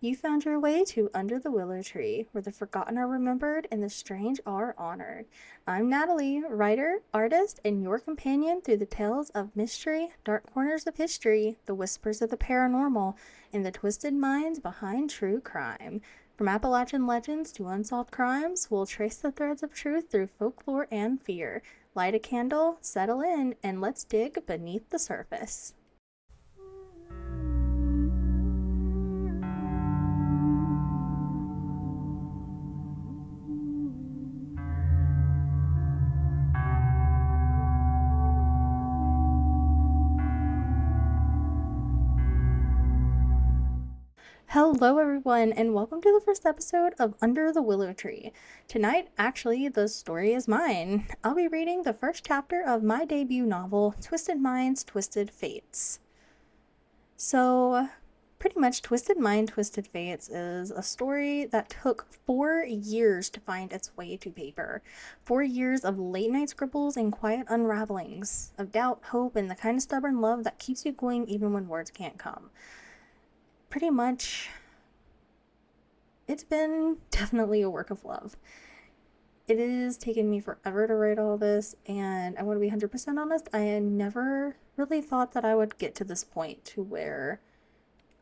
You found your way to Under the Willow Tree, where the forgotten are remembered and the strange are honored. I'm Natalie, writer, artist, and your companion through the tales of mystery, dark corners of history, the whispers of the paranormal, and the twisted minds behind true crime. From Appalachian legends to unsolved crimes, we'll trace the threads of truth through folklore and fear. Light a candle, settle in, and let's dig beneath the surface. Hello, everyone, and welcome to the first episode of Under the Willow Tree. Tonight, actually, the story is mine. I'll be reading the first chapter of my debut novel, Twisted Minds, Twisted Fates. So, pretty much, Twisted Mind, Twisted Fates is a story that took 4 years to find its way to paper. 4 years of late night scribbles and quiet unravelings, of doubt, hope, and the kind of stubborn love that keeps you going even when words can't come. Pretty much, it's been definitely a work of love. It has taken me forever to write all this, and I want to be 100% honest, I never really thought that I would get to this point to where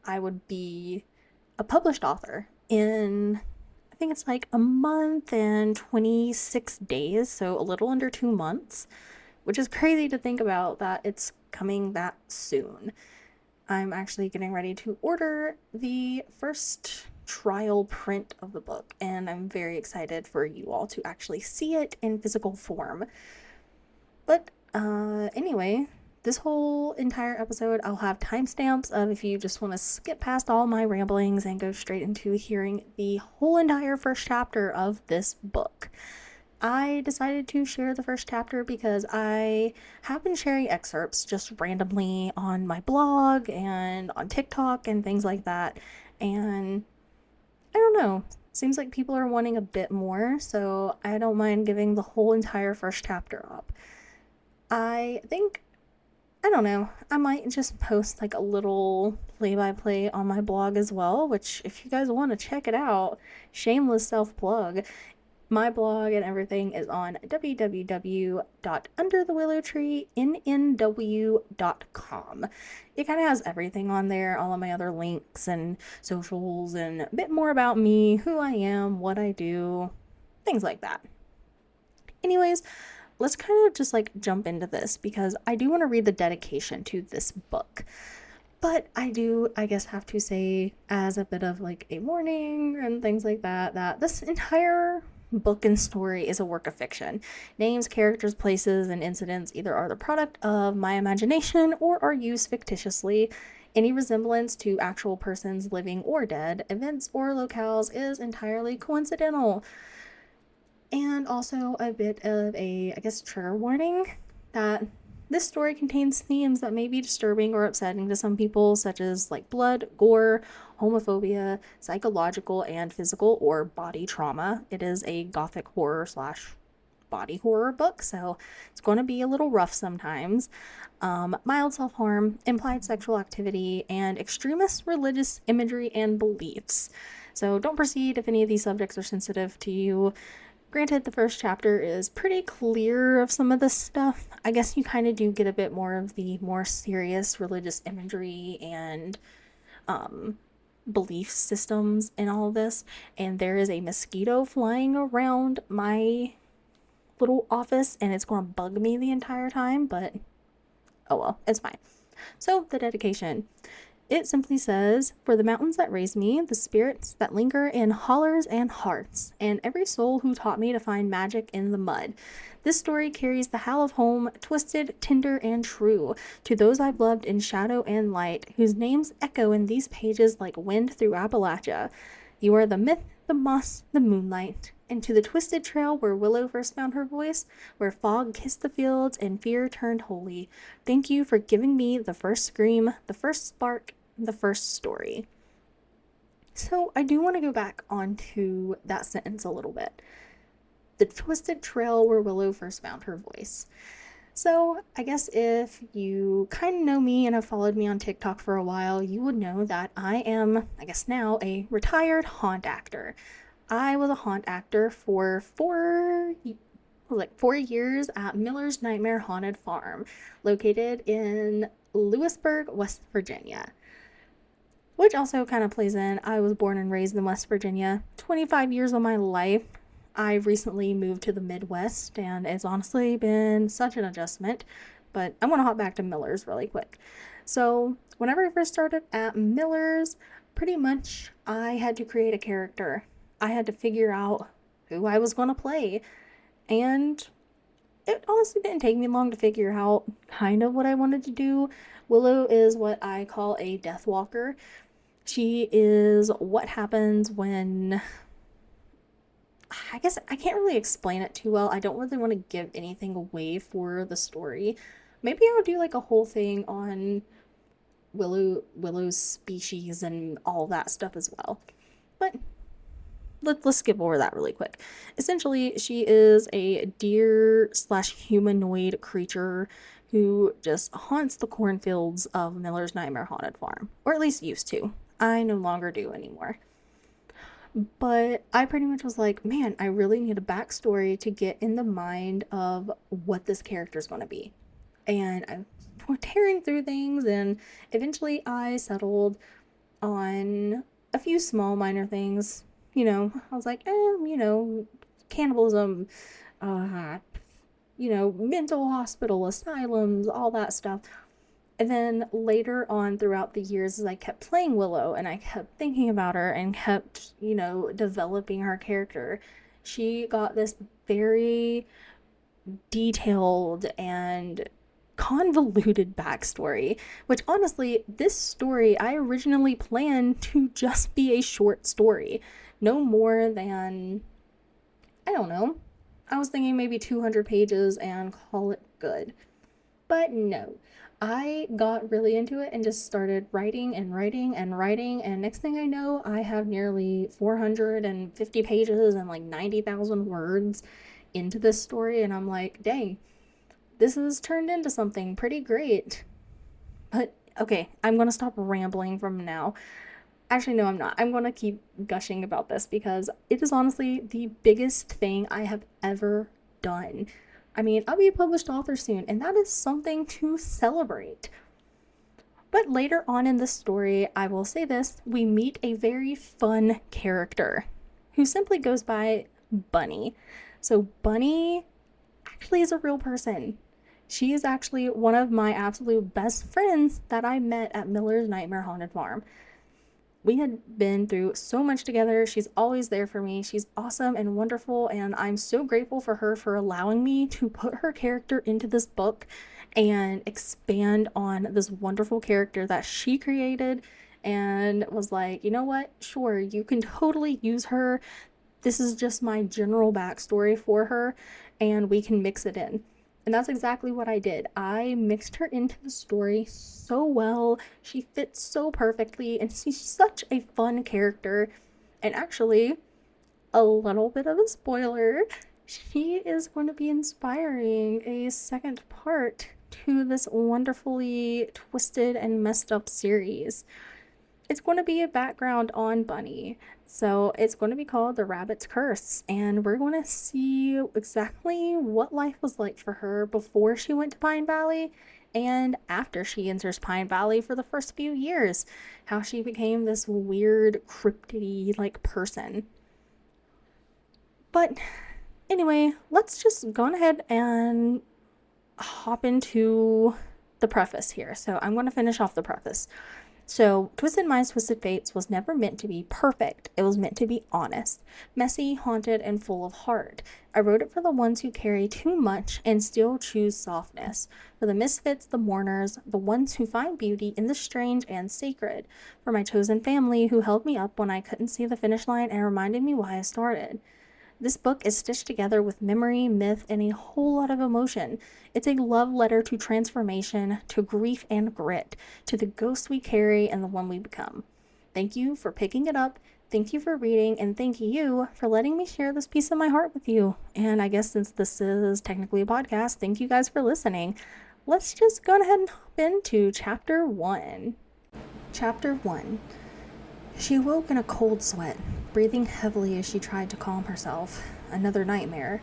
I would be a published author in, I think it's like a month and 26 days, so a little under 2 months, which is crazy to think about that it's coming that soon. I'm actually getting ready to order the first trial print of the book, and I'm very excited for you all to actually see it in physical form. But anyway, this whole entire episode, I'll have timestamps of if you just want to skip past all my ramblings and go straight into hearing the whole entire first chapter of this book. I decided to share the first chapter because I have been sharing excerpts just randomly on my blog and on TikTok and things like that. And I don't know, seems like people are wanting a bit more, so I don't mind giving the whole entire first chapter up. I think, I don't know, I might just post like a little play-by-play on my blog as well, which if you guys want to check it out, shameless self-plug, my blog and everything is on www.underthewillowtreennw.com. It kind of has everything on there, all of my other links and socials, and a bit more about me, who I am, what I do, things like that. Anyways, let's kind of just like jump into this because I do want to read the dedication to this book. But I do, I guess, have to say, as a bit of like a warning and things like that, that this entire book and story is a work of fiction. Names, characters, places, and incidents either are the product of my imagination or are used fictitiously. Any resemblance to actual persons, living or dead, events or locales is entirely coincidental. And also a bit of a, I guess, trigger warning that this story contains themes that may be disturbing or upsetting to some people, such as like blood, gore, homophobia, psychological and physical or body trauma. It is a gothic horror slash body horror book, so it's going to be a little rough sometimes. Mild self-harm, implied sexual activity, and extremist religious imagery and beliefs. So don't proceed if any of these subjects are sensitive to you. Granted, the first chapter is pretty clear of some of this stuff. I guess you kind of do get a bit more of the more serious religious imagery and belief systems in all of this. And there is a mosquito flying around my little office, and it's going to bug me the entire time, but oh well, it's fine. So, the dedication. It simply says, "For the mountains that raised me, the spirits that linger in hollers and hearts, and every soul who taught me to find magic in the mud. This story carries the howl of home, twisted, tender, and true, to those I've loved in shadow and light, whose names echo in these pages like wind through Appalachia. You are the myth, the moss, the moonlight, and to the twisted trail where Willow first found her voice, where fog kissed the fields and fear turned holy. Thank you for giving me the first scream, the first spark, the first story." So I do want to go back onto that sentence a little bit. The twisted trail where Willow first found her voice. So, I guess if you kind of know me and have followed me on TikTok for a while, you would know that I am, I guess now, a retired haunt actor. I was a haunt actor for 4 years at Miller's Nightmare Haunted Farm, located in Lewisburg, West Virginia. Which also kind of plays in. I was born and raised in West Virginia. 25 years of my life. I recently moved to the Midwest, and it's honestly been such an adjustment. But I want to hop back to Miller's really quick. So, whenever I first started at Miller's, pretty much I had to create a character. I had to figure out who I was going to play. And it honestly didn't take me long to figure out kind of what I wanted to do. Willow is what I call a death walker. She is what happens when, I guess I can't really explain it too well. I don't really want to give anything away for the story. Maybe I'll do like a whole thing on Willow's species and all that stuff as well. But let's skip over that really quick. Essentially, she is a deer slash humanoid creature who just haunts the cornfields of Miller's Nightmare Haunted Farm, or at least used to. I no longer do anymore. But I pretty much was like, man, I really need a backstory to get in the mind of what this character is going to be. And I was tearing through things, and eventually I settled on a few small minor things. I was like, cannibalism, mental hospital, asylums, all that stuff. And then later on throughout the years, as I kept playing Willow and I kept thinking about her and kept, developing her character, she got this very detailed and convoluted backstory, which honestly, this story I originally planned to just be a short story. No more than, I don't know, I was thinking maybe 200 pages and call it good. But no, I got really into it and just started writing and writing and writing. And next thing I know, I have nearly 450 pages and like 90,000 words into this story. And I'm like, dang, this has turned into something pretty great. But okay, I'm going to stop rambling from now. Actually, no, I'm not. I'm going to keep gushing about this because it is honestly the biggest thing I have ever done. I mean, I'll be a published author soon, and that is something to celebrate. But later on in the story, I will say this, we meet a very fun character who simply goes by Bunny. So Bunny actually is a real person. She is actually one of my absolute best friends that I met at Miller's Nightmare Haunted Farm. We had been through so much together. She's always there for me. She's awesome and wonderful, and I'm so grateful for her for allowing me to put her character into this book and expand on this wonderful character that she created, and was like, you know what? Sure, you can totally use her. This is just my general backstory for her, and we can mix it in. And that's exactly what I did. I mixed her into the story so well. She fits so perfectly, and she's such a fun character. And actually, a little bit of a spoiler, she is going to be inspiring a second part to this wonderfully twisted and messed up series. It's going to be a background on Bunny. So it's going to be called The Rabbit's Curse, and we're going to see exactly what life was like for her before she went to Pine Valley and after she enters Pine Valley for the first few years. How she became this weird, cryptidy like person. But anyway, let's just go on ahead and hop into the preface here. So I'm going to finish off the preface. So, Twisted Minds, Twisted Fates was never meant to be perfect. It was meant to be honest, messy, haunted, and full of heart. I wrote it for the ones who carry too much and still choose softness, for the misfits, the mourners, the ones who find beauty in the strange and sacred, for my chosen family who held me up when I couldn't see the finish line and reminded me why I started. This book is stitched together with memory, myth, and a whole lot of emotion. It's a love letter to transformation, to grief and grit, to the ghost we carry and the one we become. Thank you for picking it up. Thank you for reading, and thank you for letting me share this piece of my heart with you. And I guess since this is technically a podcast, thank you guys for listening. Let's just go ahead and hop into Chapter 1. Chapter 1. She awoke in a cold sweat, breathing heavily as she tried to calm herself. Another nightmare.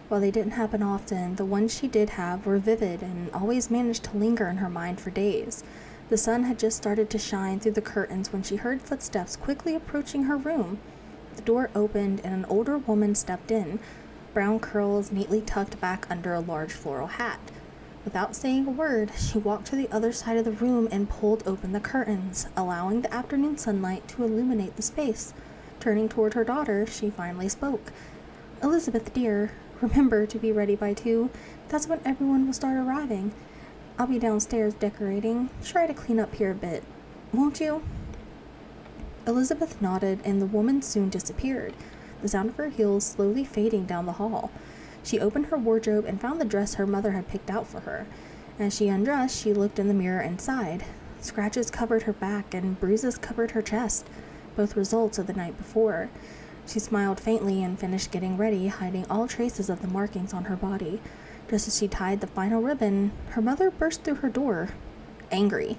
While they didn't happen often, the ones she did have were vivid and always managed to linger in her mind for days. The sun had just started to shine through the curtains when she heard footsteps quickly approaching her room. The door opened and an older woman stepped in, brown curls neatly tucked back under a large floral hat. Without saying a word, she walked to the other side of the room and pulled open the curtains, allowing the afternoon sunlight to illuminate the space. Turning toward her daughter, she finally spoke. "Elizabeth, dear, remember to be ready by 2. That's when everyone will start arriving. I'll be downstairs decorating. Try to clean up here a bit, won't you?" Elizabeth nodded, and the woman soon disappeared, the sound of her heels slowly fading down the hall. She opened her wardrobe and found the dress her mother had picked out for her. As she undressed, she looked in the mirror and sighed. Scratches covered her back and bruises covered her chest, both results of the night before. She smiled faintly and finished getting ready, hiding all traces of the markings on her body. Just as she tied the final ribbon, her mother burst through her door, angry.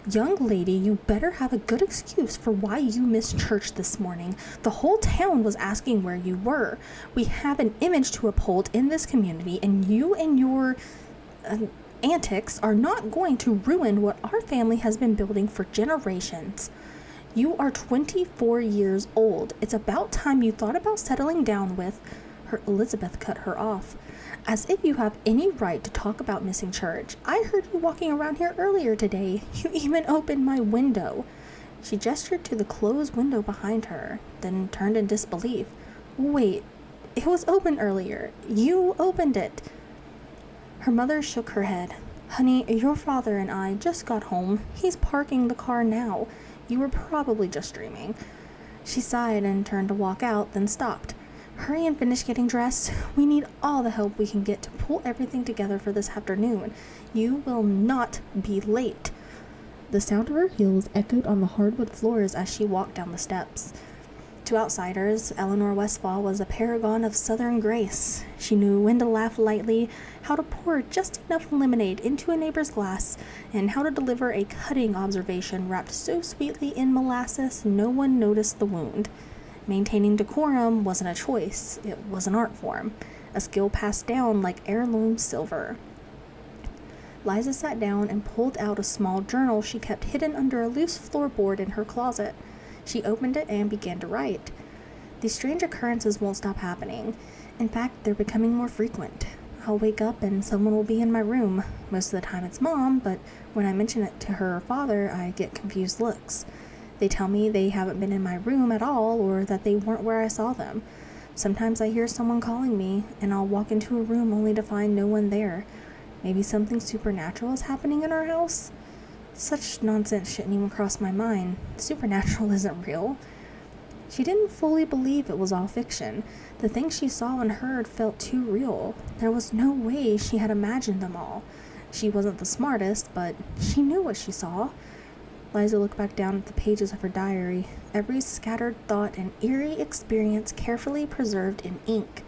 "Young lady, you better have a good excuse for why you missed church this morning. The whole town was asking where you were. We have an image to uphold in this community, and you and your antics are not going to ruin what our family has been building for generations. You are 24 years old. It's about time you thought about settling down with..." Elizabeth cut her off. "As if you have any right to talk about missing church. I heard you walking around here earlier today. You even opened my window." She gestured to the closed window behind her, then turned in disbelief. "Wait, it was open earlier. You opened it." Her mother shook her head. "Honey, your father and I just got home. He's parking the car now. You were probably just dreaming." She sighed and turned to walk out, then stopped. "Hurry and finish getting dressed. We need all the help we can get to pull everything together for this afternoon. You will not be late." The sound of her heels echoed on the hardwood floors as she walked down the steps. To outsiders, Eleanor Westfall was a paragon of southern grace. She knew when to laugh lightly, how to pour just enough lemonade into a neighbor's glass, and how to deliver a cutting observation wrapped so sweetly in molasses no one noticed the wound. Maintaining decorum wasn't a choice, it was an art form, a skill passed down like heirloom silver. Liza sat down and pulled out a small journal she kept hidden under a loose floorboard in her closet. She opened it and began to write. "These strange occurrences won't stop happening. In fact, they're becoming more frequent. I'll wake up and someone will be in my room. Most of the time it's Mom, but when I mention it to her father, I get confused looks. They tell me they haven't been in my room at all, or that they weren't where I saw them. Sometimes I hear someone calling me, and I'll walk into a room only to find no one there. Maybe something supernatural is happening in our house? Such nonsense shouldn't even cross my mind. Supernatural isn't real." She didn't fully believe it was all fiction. The things she saw and heard felt too real. There was no way she had imagined them all. She wasn't the smartest, but she knew what she saw. Liza looked back down at the pages of her diary, every scattered thought and eerie experience carefully preserved in ink.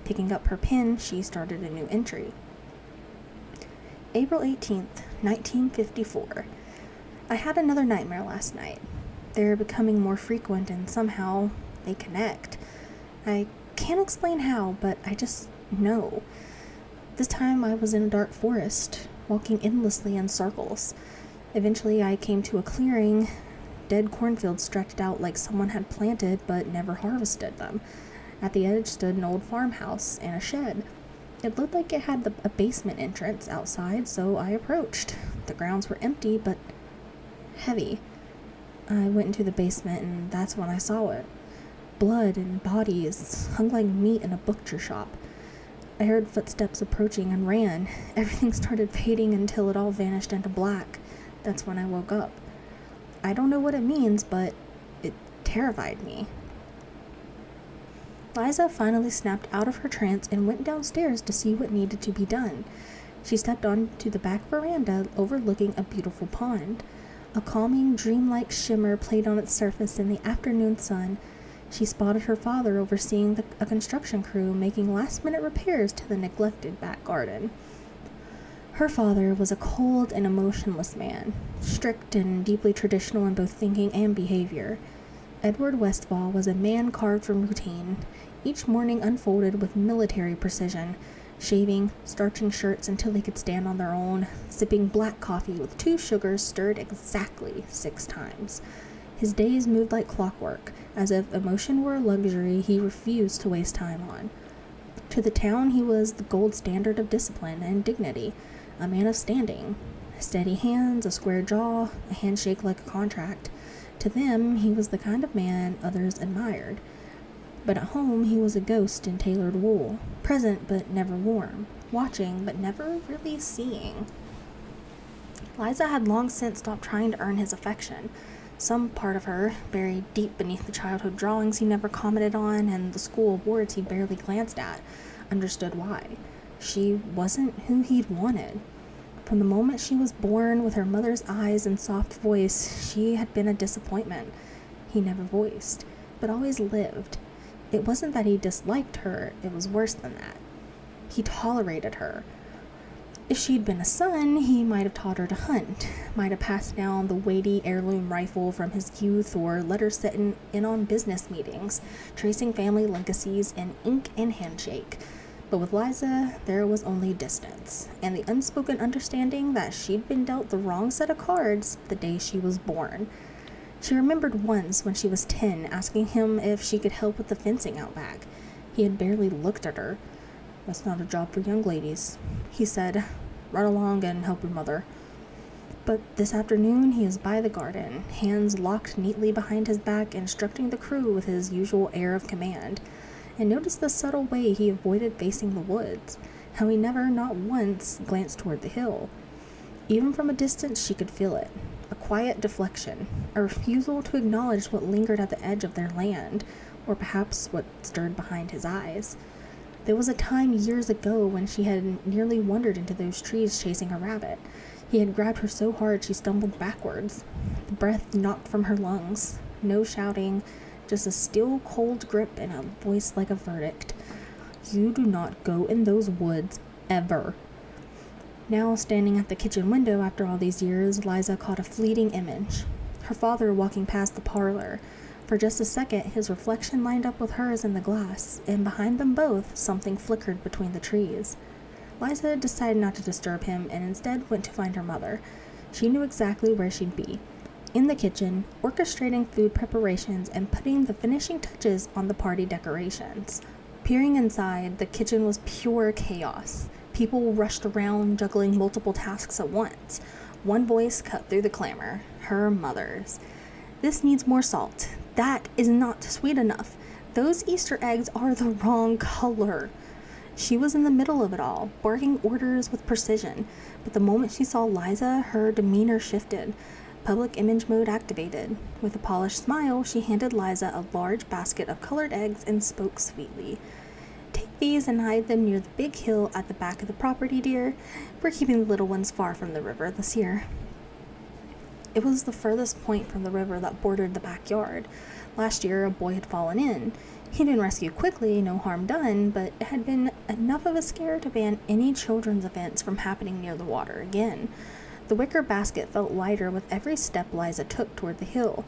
Picking up her pen, she started a new entry. April 18th, 1954. I had another nightmare last night. They're becoming more frequent and somehow they connect. I can't explain how, but I just know. This time I was in a dark forest, walking endlessly in circles. Eventually I came to a clearing. Dead cornfields stretched out like someone had planted but never harvested them. At the edge stood an old farmhouse and a shed. It looked like it had a basement entrance outside, so I approached. The grounds were empty but heavy. I went into the basement and that's when I saw it. Blood and bodies hung like meat in a butcher shop. I heard footsteps approaching and ran. Everything started fading until it all vanished into black. That's when I woke up. I don't know what it means, but it terrified me. Liza finally snapped out of her trance and went downstairs to see what needed to be done. She stepped onto the back veranda overlooking a beautiful pond. A calming, dreamlike shimmer played on its surface in the afternoon sun. She spotted her father overseeing a construction crew making last-minute repairs to the neglected back garden. Her father was a cold and emotionless man, strict and deeply traditional in both thinking and behavior. Edward Westfall was a man carved from routine, each morning unfolded with military precision, shaving, starching shirts until they could stand on their own, sipping black coffee with 2 sugars stirred exactly 6 times. His days moved like clockwork, as if emotion were a luxury he refused to waste time on. To the town, he was the gold standard of discipline and dignity, a man of standing. Steady hands, a square jaw, a handshake like a contract. To them, he was the kind of man others admired. But at home, he was a ghost in tailored wool, present but never warm, watching but never really seeing. Liza had long since stopped trying to earn his affection. Some part of her, buried deep beneath the childhood drawings he never commented on and the school awards he barely glanced at, understood why. She wasn't who he'd wanted. From the moment she was born, with her mother's eyes and soft voice, she had been a disappointment. He never voiced, but always lived. It wasn't that he disliked her, it was worse than that. He tolerated her. If she'd been a son, he might have taught her to hunt, might have passed down the weighty heirloom rifle from his youth, or let her sit in on business meetings, tracing family legacies in ink and handshake. But with Liza, there was only distance, and the unspoken understanding that she'd been dealt the wrong set of cards the day she was born. She remembered once when she was 10 asking him if she could help with the fencing out back. He had barely looked at her. "That's not a job for young ladies," he said. "Run along and help your mother." But this afternoon he is by the garden, hands locked neatly behind his back, instructing the crew with his usual air of command. And notice the subtle way he avoided facing the woods, how he never, not once, glanced toward the hill. Even from a distance she could feel it, a quiet deflection, a refusal to acknowledge what lingered at the edge of their land, or perhaps what stirred behind his eyes. There was a time years ago when she had nearly wandered into those trees chasing a rabbit. He had grabbed her so hard she stumbled backwards, the breath knocked from her lungs. No shouting, just a still, cold grip and a voice like a verdict. "You do not go in those woods, ever." Now, standing at the kitchen window after all these years, Liza caught a fleeting image. Her father walking past the parlor. For just a second, his reflection lined up with hers in the glass, and behind them both, something flickered between the trees. Liza decided not to disturb him, and instead went to find her mother. She knew exactly where she'd be. In the kitchen, orchestrating food preparations and putting the finishing touches on the party decorations. Peering inside, the kitchen was pure chaos. People rushed around, juggling multiple tasks at once. One voice cut through the clamor, her mother's. "This needs more salt. That is not sweet enough. Those Easter eggs are the wrong color." She was in the middle of it all, barking orders with precision. But the moment she saw Liza, her demeanor shifted. Public image mode activated. With a polished smile, she handed Liza a large basket of colored eggs and spoke sweetly. "Take these and hide them near the big hill at the back of the property, dear. We're keeping the little ones far from the river this year." It was the furthest point from the river that bordered the backyard. Last year, a boy had fallen in. He'd been rescued quickly, no harm done, but it had been enough of a scare to ban any children's events from happening near the water again. The wicker basket felt lighter with every step Liza took toward the hill.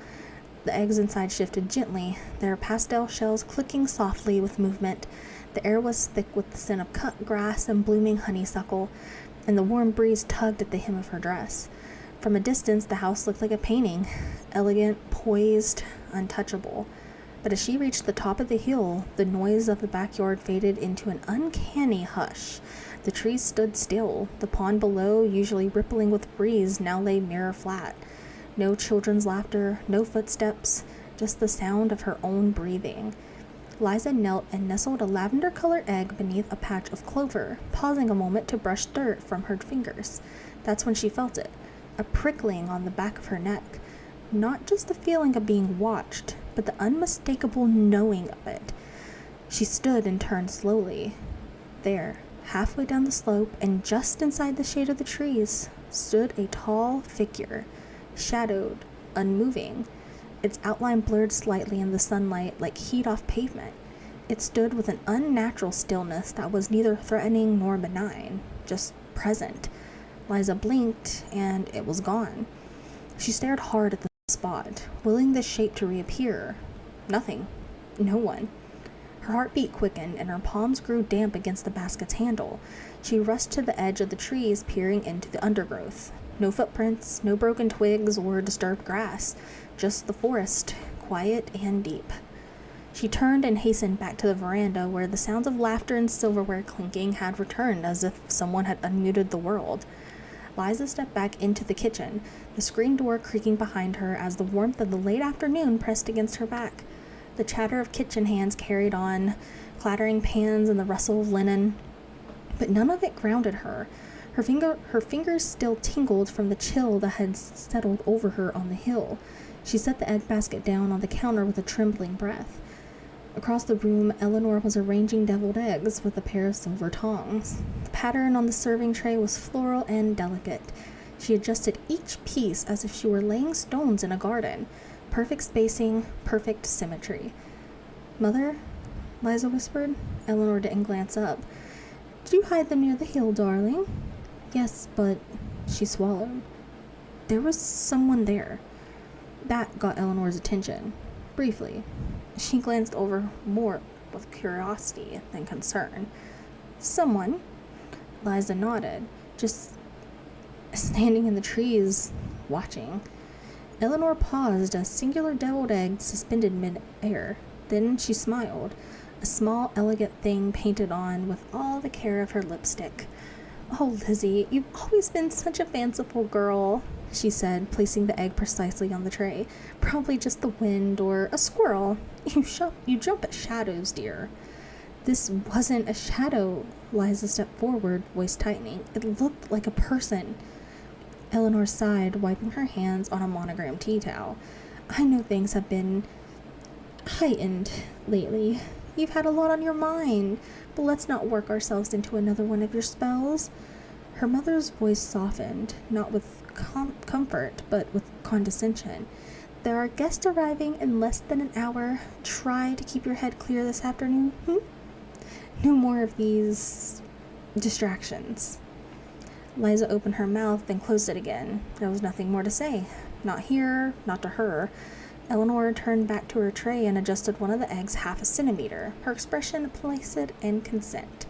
The eggs inside shifted gently, their pastel shells clicking softly with movement. The air was thick with the scent of cut grass and blooming honeysuckle, and the warm breeze tugged at the hem of her dress. From a distance, the house looked like a painting, elegant, poised, untouchable. But as she reached the top of the hill, the noise of the backyard faded into an uncanny hush. The trees stood still. The pond below, usually rippling with breeze, now lay mirror flat. No children's laughter, no footsteps, just the sound of her own breathing. Liza knelt and nestled a lavender-colored egg beneath a patch of clover, pausing a moment to brush dirt from her fingers. That's when she felt it, a prickling on the back of her neck. Not just the feeling of being watched, but the unmistakable knowing of it. She stood and turned slowly. There, halfway down the slope and just inside the shade of the trees, stood a tall figure. shadowed, unmoving, its outline blurred slightly in the sunlight like heat off pavement. It stood with an unnatural stillness that was neither threatening nor benign, just present. Liza blinked, and it was gone. She stared hard at the spot, willing the shape to reappear. Nothing. No one. Her heartbeat quickened, and her palms grew damp against the basket's handle. She rushed to the edge of the trees, peering into the undergrowth. No footprints, no broken twigs or disturbed grass, just the forest, quiet and deep. She turned and hastened back to the veranda, where the sounds of laughter and silverware clinking had returned as if someone had unmuted the world. Liza stepped back into the kitchen, the screen door creaking behind her as the warmth of the late afternoon pressed against her back. The chatter of kitchen hands carried on, clattering pans and the rustle of linen, but none of it grounded her. Her fingers still tingled from the chill that had settled over her on the hill. She set the egg basket down on the counter with a trembling breath. Across the room, Eleanor was arranging deviled eggs with a pair of silver tongs. The pattern on the serving tray was floral and delicate. She adjusted each piece as if she were laying stones in a garden. Perfect spacing, perfect symmetry. "Mother?" Liza whispered. Eleanor didn't glance up. "Did you hide them near the hill, darling?" "Yes, but..." She swallowed. There was someone there. That got Eleanor's attention. Briefly. She glanced over more with curiosity than concern. "Someone?" Liza nodded, just standing in the trees, watching. Eleanor paused, a singular deviled egg suspended mid-air. Then she smiled, a small, elegant thing painted on with all the care of her lipstick. "Oh, Lizzie, you've always been such a fanciful girl," she said, placing the egg precisely on the tray. "Probably just the wind or a squirrel. You jump at shadows, dear." "This wasn't a shadow." Liza stepped forward, voice tightening. "It looked like a person." Eleanor sighed, wiping her hands on a monogrammed tea towel. "I know things have been heightened lately. You've had a lot on your mind, but let's not work ourselves into another one of your spells." Her mother's voice softened, not with comfort, but with condescension. "There are guests arriving in less than an hour. Try to keep your head clear this afternoon, No more of these distractions." Liza opened her mouth, then closed it again. There was nothing more to say. Not here, not to her. Eleanor turned back to her tray and adjusted one of the eggs half a centimeter, her expression placid and content.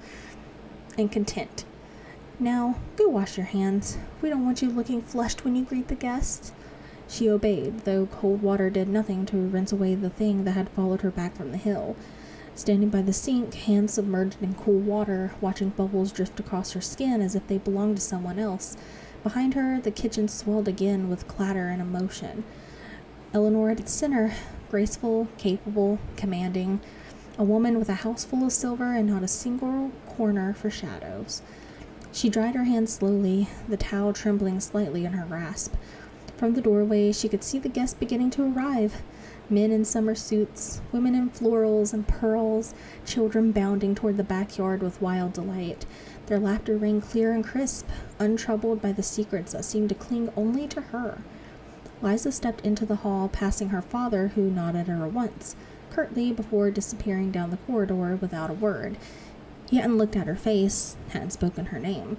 "Now, go wash your hands. We don't want you looking flushed when you greet the guests." She obeyed, though cold water did nothing to rinse away the thing that had followed her back from the hill. Standing by the sink, hands submerged in cool water, watching bubbles drift across her skin as if they belonged to someone else. Behind her, the kitchen swelled again with clatter and emotion. Eleanor at its center, graceful, capable, commanding, a woman with a house full of silver and not a single corner for shadows. She dried her hands slowly, the towel trembling slightly in her grasp. From the doorway, she could see the guests beginning to arrive. Men in summer suits, women in florals and pearls, children bounding toward the backyard with wild delight. Their laughter rang clear and crisp, untroubled by the secrets that seemed to cling only to her. Liza stepped into the hall, passing her father, who nodded at her once, curtly, before disappearing down the corridor without a word. He hadn't looked at her face, hadn't spoken her name.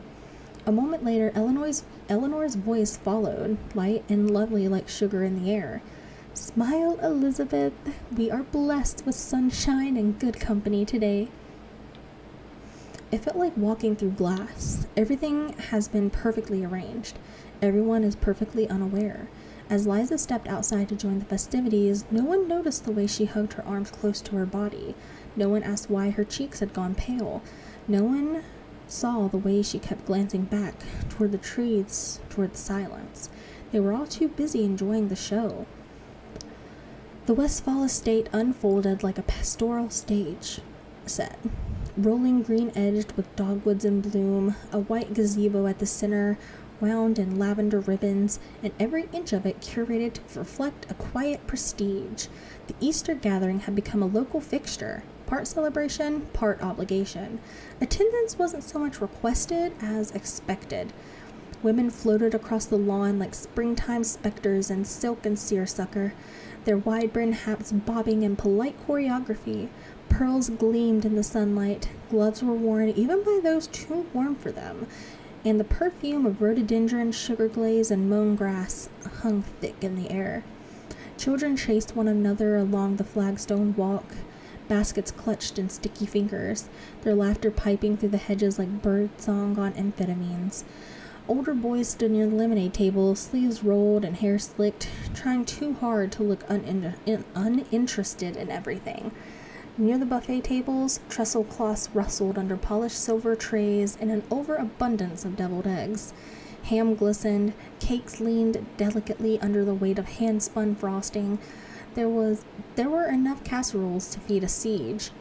A moment later, Eleanor's voice followed, light and lovely like sugar in the air. "Smile, Elizabeth. We are blessed with sunshine and good company today." It felt like walking through glass. Everything has been perfectly arranged. Everyone is perfectly unaware. As Liza stepped outside to join the festivities, no one noticed the way she hugged her arms close to her body. No one asked why her cheeks had gone pale. No one saw the way she kept glancing back, toward the trees, toward the silence. They were all too busy enjoying the show. The Westfall estate unfolded like a pastoral stage set. Rolling green-edged with dogwoods in bloom, a white gazebo at the center, wound in lavender ribbons, and every inch of it curated to reflect a quiet prestige. The Easter gathering had become a local fixture, part celebration, part obligation. Attendance wasn't so much requested as expected. Women floated across the lawn like springtime specters in silk and seersucker, their wide-brimmed hats bobbing in polite choreography. Pearls gleamed in the sunlight. Gloves were worn even by those too warm for them, and the perfume of rhododendron, sugar glaze, and mown grass hung thick in the air. Children chased one another along the flagstone walk, baskets clutched in sticky fingers, their laughter piping through the hedges like birdsong on amphetamines. Older boys stood near the lemonade table, sleeves rolled and hair slicked, trying too hard to look uninterested in everything. Near the buffet tables, trestle cloths rustled under polished silver trays in an overabundance of deviled eggs. Ham glistened, cakes leaned delicately under the weight of hand-spun frosting. There were enough casseroles to feed a siege.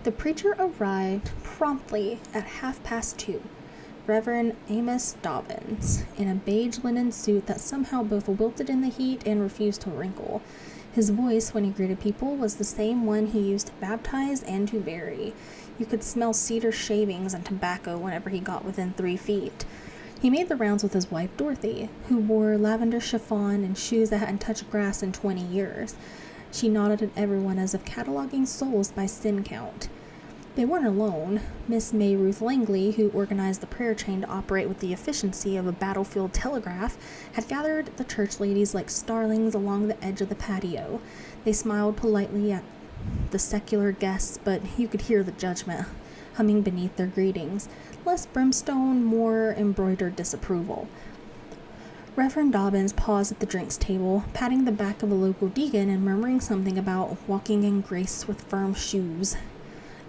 The preacher arrived promptly at 2:30. Reverend Amos Dobbins, in a beige linen suit that somehow both wilted in the heat and refused to wrinkle. His voice, when he greeted people, was the same one he used to baptize and to bury. You could smell cedar shavings and tobacco whenever he got within 3 feet. He made the rounds with his wife, Dorothy, who wore lavender chiffon and shoes that hadn't touched grass in 20 years. She nodded at everyone as if cataloging souls by sin count. They weren't alone. Miss May Ruth Langley, who organized the prayer chain to operate with the efficiency of a battlefield telegraph, had gathered the church ladies like starlings along the edge of the patio. They smiled politely at the secular guests, but you could hear the judgment humming beneath their greetings. Less brimstone, more embroidered disapproval. Reverend Dobbins paused at the drinks table, patting the back of a local deacon and murmuring something about walking in grace with firm shoes.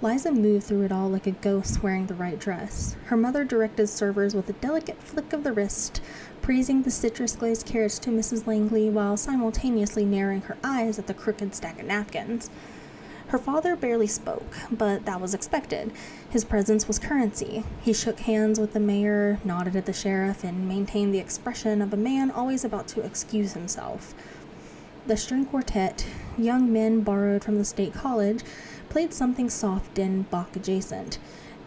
Liza moved through it all like a ghost wearing the right dress. Her mother directed servers with a delicate flick of the wrist, praising the citrus-glazed carrots to Mrs. Langley while simultaneously narrowing her eyes at the crooked stack of napkins. Her father barely spoke, but that was expected. His presence was currency. He shook hands with the mayor, nodded at the sheriff, and maintained the expression of a man always about to excuse himself. The string quartet, young men borrowed from the state college, played something soft and Bach adjacent.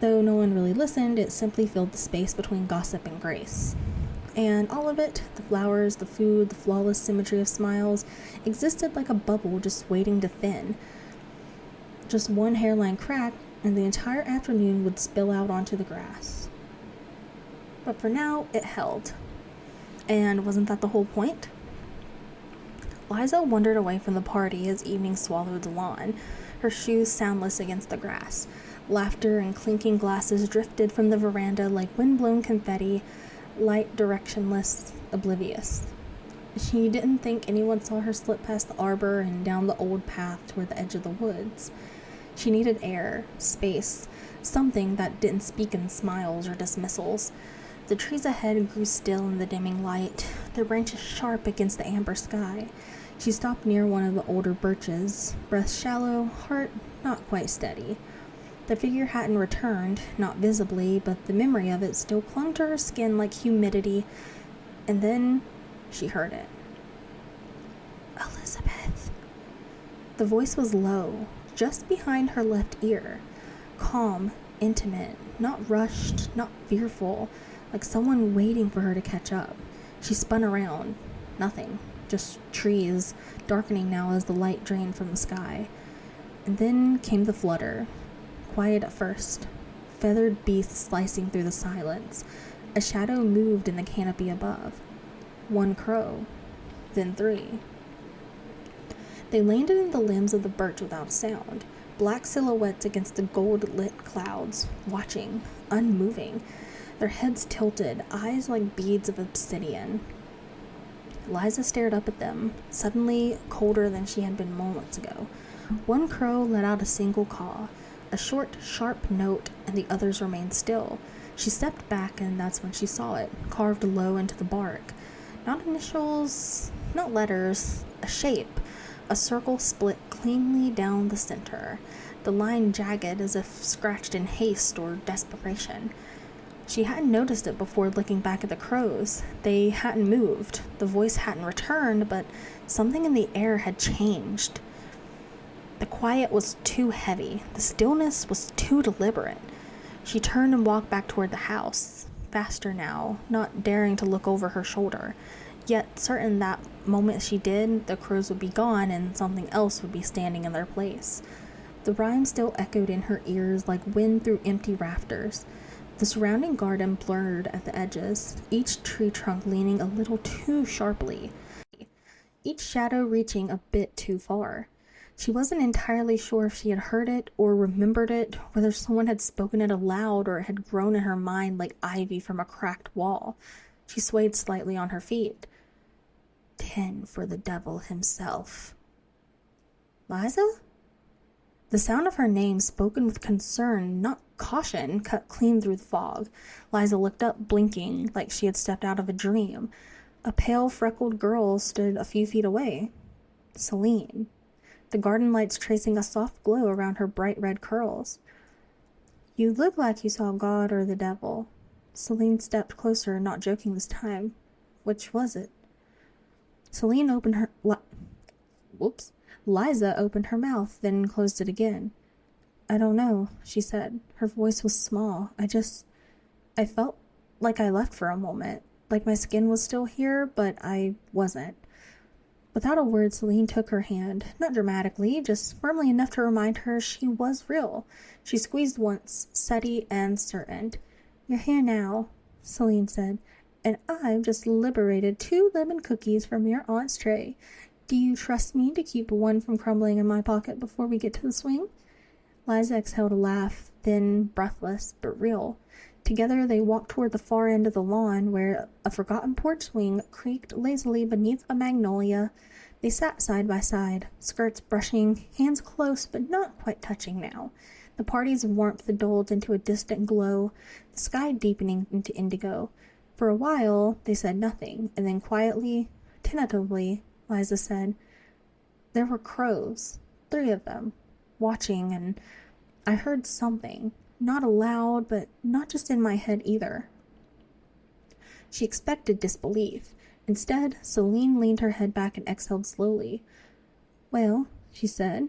Though no one really listened, it simply filled the space between gossip and grace. And all of it, the flowers, the food, the flawless symmetry of smiles, existed like a bubble just waiting to thin. Just one hairline crack, and the entire afternoon would spill out onto the grass. But for now, it held. And wasn't that the whole point? Liza wandered away from the party as evening swallowed the lawn, her shoes soundless against the grass. Laughter and clinking glasses drifted from the veranda like wind-blown confetti, light, directionless, oblivious. She didn't think anyone saw her slip past the arbor and down the old path toward the edge of the woods. She needed air, space, something that didn't speak in smiles or dismissals. The trees ahead grew still in the dimming light, their branches sharp against the amber sky. She stopped near one of the older birches, breath shallow, heart not quite steady. The figure hadn't returned, not visibly, but the memory of it still clung to her skin like humidity, and then she heard it. Elizabeth. The voice was low, just behind her left ear. Calm, intimate, not rushed, not fearful, like someone waiting for her to catch up. She spun around. Nothing. Just trees, darkening now as the light drained from the sky. And then came the flutter. Quiet at first. Feathered beasts slicing through the silence. A shadow moved in the canopy above. 1 crow. Then 3. They landed in the limbs of the birch without sound, black silhouettes against the gold-lit clouds, watching, unmoving, their heads tilted, eyes like beads of obsidian. Liza stared up at them, suddenly colder than she had been moments ago. 1 crow let out a single caw, a short, sharp note, and the others remained still. She stepped back, and that's when she saw it, carved low into the bark. Not initials, not letters, a shape. A circle split cleanly down the center, the line jagged as if scratched in haste or desperation. She hadn't noticed it before looking back at the crows. They hadn't moved, the voice hadn't returned, but something in the air had changed. The quiet was too heavy, the stillness was too deliberate. She turned and walked back toward the house. faster now, not daring to look over her shoulder, yet certain that moment she did, the crows would be gone and something else would be standing in their place. The rhyme still echoed in her ears like wind through empty rafters. The surrounding garden blurred at the edges, each tree trunk leaning a little too sharply, each shadow reaching a bit too far. She wasn't entirely sure if she had heard it or remembered it, whether someone had spoken it aloud or it had grown in her mind like ivy from a cracked wall. She swayed slightly on her feet. 10 for the devil himself. Liza? The sound of her name, spoken with concern, not caution, cut clean through the fog. Liza looked up, blinking, like she had stepped out of a dream. A pale, freckled girl stood a few feet away. Celine. The garden lights tracing a soft glow around her bright red curls. You look like you saw God or the devil. Celine stepped closer, not joking this time. Which was it? Celine opened her... Liza opened her mouth, then closed it again. I don't know, she said. Her voice was small. I felt like I left for a moment. Like my skin was still here, but I wasn't. Without a word, Celine took her hand, not dramatically, just firmly enough to remind her she was real. She squeezed once, steady and certain. You're here now, Celine said, and I've just liberated 2 lemon cookies from your aunt's tray. Do you trust me to keep one from crumbling in my pocket before we get to the swing? Liza exhaled a laugh, thin, breathless, but real. Together they walked toward the far end of the lawn, where a forgotten porch swing creaked lazily beneath a magnolia. They sat side by side, skirts brushing, hands close but not quite touching now. The party's warmth dulled into a distant glow, the sky deepening into indigo. For a while they said nothing, and then quietly, tentatively, Liza said, There were crows, 3 of them, watching, and I heard something. Not aloud, but not just in my head either. She expected disbelief. Instead, Celine leaned her head back and exhaled slowly. Well, she said,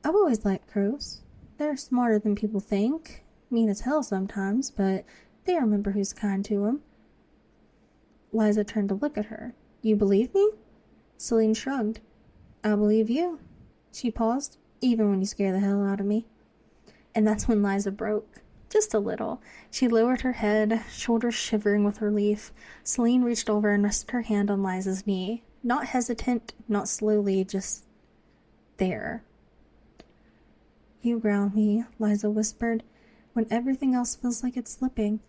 I've always liked crows. They're smarter than people think. Mean as hell sometimes, but they remember who's kind to 'em. Liza turned to look at her. You believe me? Celine shrugged. I believe you. She paused. Even when you scare the hell out of me. And that's when Liza broke. Just a little. She lowered her head, shoulders shivering with relief. Celine reached over and rested her hand on Liza's knee. Not hesitant, not slowly, just there. You ground me, Liza whispered, when everything else feels like it's slipping.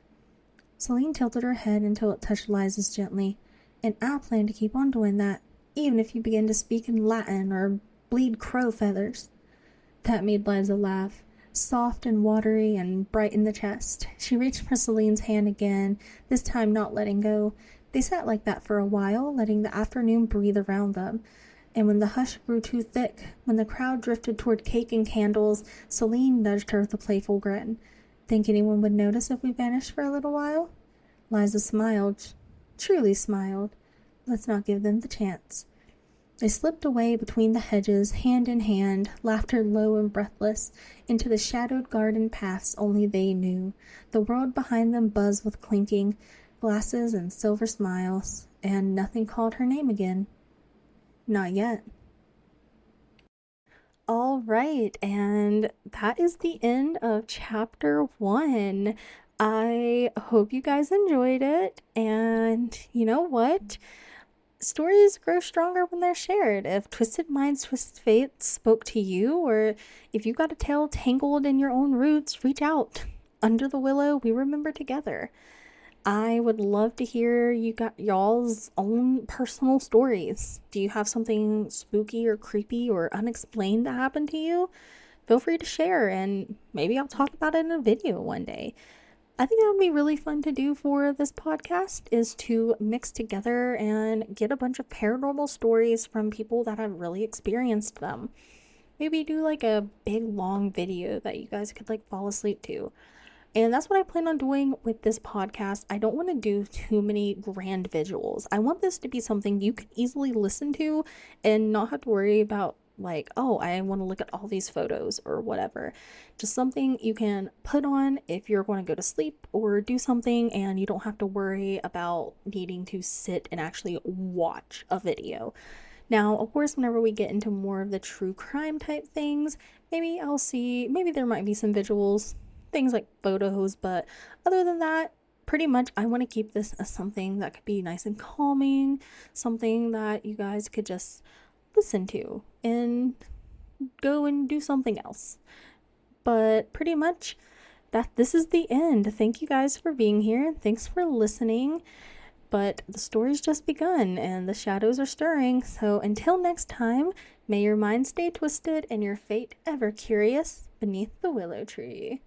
Celine tilted her head until it touched Liza's gently. And I plan to keep on doing that, even if you begin to speak in Latin or bleed crow feathers. That made Liza laugh. Soft and watery and bright in the chest. She reached for Celine's hand again, this time not letting go. They sat like that for a while, letting the afternoon breathe around them. And when the hush grew too thick, when the crowd drifted toward cake and candles, Celine nudged her with a playful grin. Think anyone would notice if we vanished for a little while? Liza smiled. Truly smiled. Let's not give them the chance. They slipped away between the hedges, hand in hand, laughter low and breathless, into the shadowed garden paths only they knew. The world behind them buzzed with clinking glasses and silver smiles, and nothing called her name again. Not yet. All right, and that is the end of chapter 1. I hope you guys enjoyed it, and you know what? Stories grow stronger when they're shared. If Twisted Minds, Twisted Fates spoke to you, or if you got a tale tangled in your own roots, reach out. Under the Willow, we remember together. I would love to hear y'all's own personal stories. Do you have something spooky or creepy or unexplained that happened to you? Feel free to share, and maybe I'll talk about it in a video one day. I think that would be really fun to do for this podcast, is to mix together and get a bunch of paranormal stories from people that have really experienced them. Maybe do like a big long video that you guys could like fall asleep to. And that's what I plan on doing with this podcast. I don't want to do too many grand visuals. I want this to be something you can easily listen to and not have to worry about like, oh, I want to look at all these photos or whatever. Just something you can put on if you're going to go to sleep or do something, and you don't have to worry about needing to sit and actually watch a video. Now, of course, whenever we get into more of the true crime type things, maybe there might be some visuals, things like photos, but other than that, pretty much I want to keep this as something that could be nice and calming, something that you guys could just listen to and go and do something else. But pretty much this is the end. Thank you guys for being here. Thanks for listening. But the story's just begun and the shadows are stirring. So until next time, may your mind stay twisted and your fate ever curious beneath the willow tree.